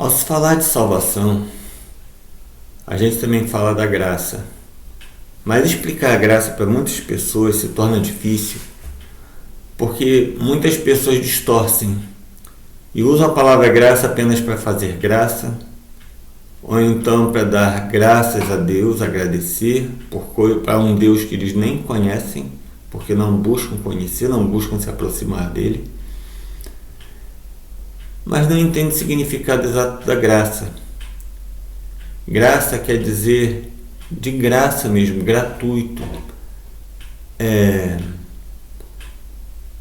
Ao se falar de salvação, a gente também fala da graça. Mas explicar a graça para muitas pessoas se torna difícil, porque muitas pessoas distorcem e usam a palavra graça apenas para fazer graça, ou então para dar graças a Deus, agradecer para um Deus que eles nem conhecem, porque não buscam conhecer, não buscam se aproximar dele, mas não entendem o significado exato da graça. Graça quer dizer de graça mesmo, gratuito,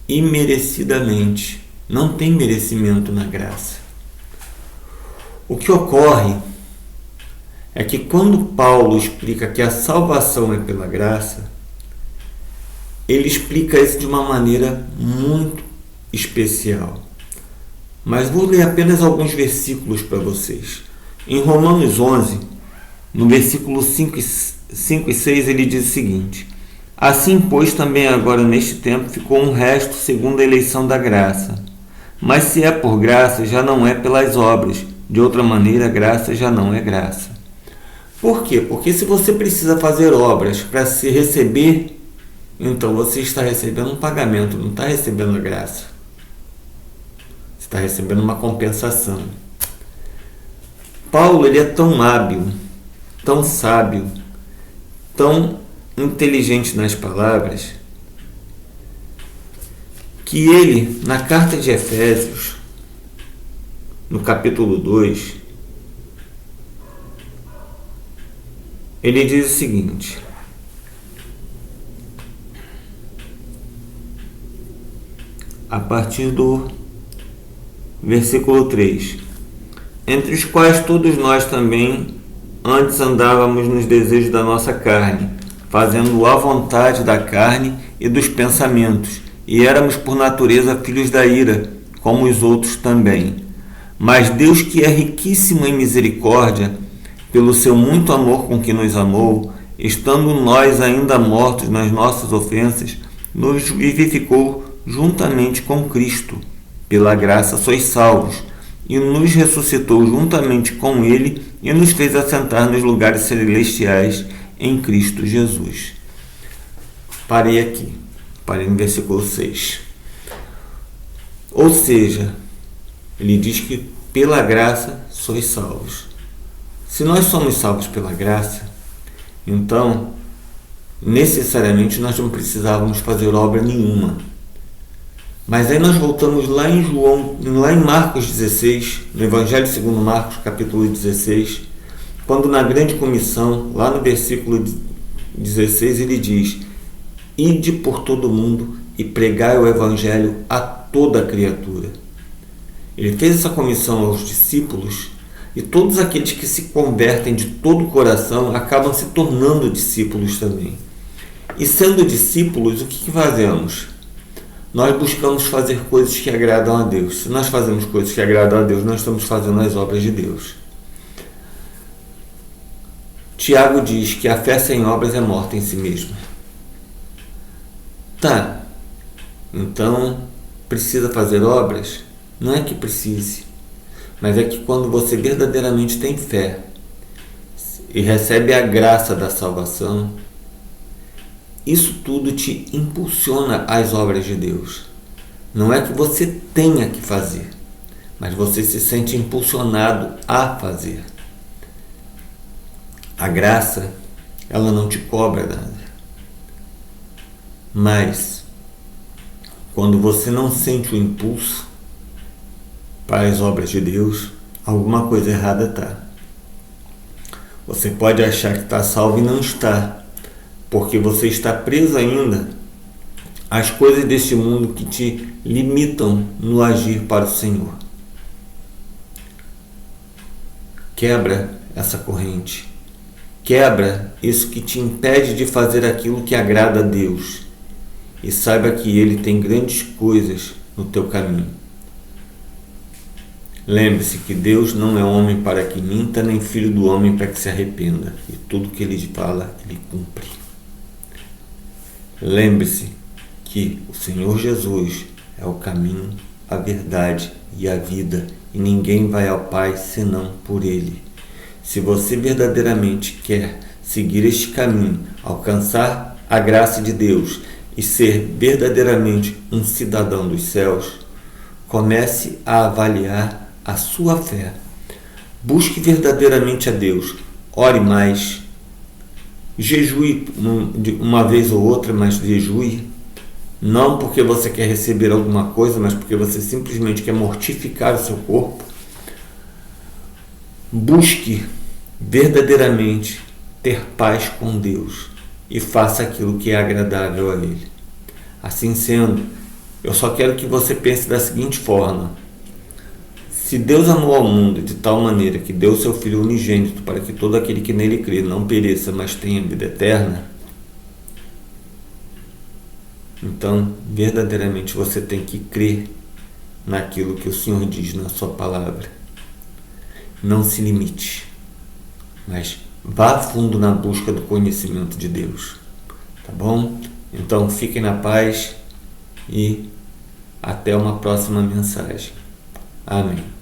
imerecidamente. Não tem merecimento na graça. O que ocorre é que quando Paulo explica que a salvação é pela graça, ele explica isso de uma maneira muito especial. Mas vou ler apenas alguns versículos para vocês. Em Romanos 11, no versículo 5 e 6, ele diz o seguinte: assim, pois, também agora neste tempo ficou um resto segundo a eleição da graça. Mas se é por graça, já não é pelas obras. De outra maneira, graça já não é graça. Por quê? Porque se você precisa fazer obras para se receber, então você está recebendo um pagamento, não está recebendo a graça. Você está recebendo uma compensação. Paulo, ele é tão hábil, tão sábio, tão inteligente nas palavras, que ele, na carta de Efésios, no capítulo 2, ele diz o seguinte: a partir do versículo 3: entre os quais todos nós também antes andávamos nos desejos da nossa carne, fazendo a vontade da carne e dos pensamentos, e éramos por natureza filhos da ira, como os outros também. Mas Deus, que é riquíssimo em misericórdia, pelo seu muito amor com que nos amou, estando nós ainda mortos nas nossas ofensas, nos vivificou juntamente com Cristo. Pela graça sois salvos, e nos ressuscitou juntamente com Ele e nos fez assentar nos lugares celestiais em Cristo Jesus. Parei aqui. Parei no versículo 6. Ou seja, ele diz que pela graça sois salvos. Se nós somos salvos pela graça, então necessariamente nós não precisávamos fazer obra nenhuma. Mas aí nós voltamos lá em Marcos 16, no Evangelho segundo Marcos, capítulo 16, quando na grande comissão, lá no versículo 16, ele diz: ide por todo mundo e pregai o Evangelho a toda criatura. Ele fez essa comissão aos discípulos, e todos aqueles que se convertem de todo o coração acabam se tornando discípulos também. E sendo discípulos, o que fazemos? Nós buscamos fazer coisas que agradam a Deus. Se nós fazemos coisas que agradam a Deus, nós estamos fazendo as obras de Deus. Tiago diz que a fé sem obras é morta em si mesma. Tá, então precisa fazer obras? Não é que precise, mas é que quando você verdadeiramente tem fé e recebe a graça da salvação, isso tudo te impulsiona às obras de Deus. Não é que você tenha que fazer, mas você se sente impulsionado a fazer. A graça, ela não te cobra nada. Mas, quando você não sente o impulso para as obras de Deus, alguma coisa errada está. Você pode achar que está salvo e não está, porque você está preso ainda às coisas deste mundo que te limitam no agir para o Senhor. Quebra essa corrente. Quebra isso que te impede de fazer aquilo que agrada a Deus. E saiba que Ele tem grandes coisas no teu caminho. Lembre-se que Deus não é homem para que minta, nem filho do homem para que se arrependa. E tudo que Ele fala, Ele cumpre. Lembre-se que o Senhor Jesus é o caminho, a verdade e a vida. e ninguém vai ao Pai senão por Ele. Se você verdadeiramente quer seguir este caminho, alcançar a graça de Deus e ser verdadeiramente um cidadão dos céus, comece a avaliar a sua fé. Busque verdadeiramente a Deus, ore mais, jejue uma vez ou outra, mas jejue, não porque você quer receber alguma coisa, mas porque você simplesmente quer mortificar o seu corpo. Busque verdadeiramente ter paz com Deus e faça aquilo que é agradável a Ele. Assim sendo, eu só quero que você pense da seguinte forma: se Deus amou ao mundo de tal maneira que deu seu Filho unigênito para que todo aquele que nele crê não pereça, mas tenha vida eterna, então verdadeiramente você tem que crer naquilo que o Senhor diz na sua palavra. Não se limite, mas vá a fundo na busca do conhecimento de Deus, tá bom? Então fiquem na paz e até uma próxima mensagem. Amém.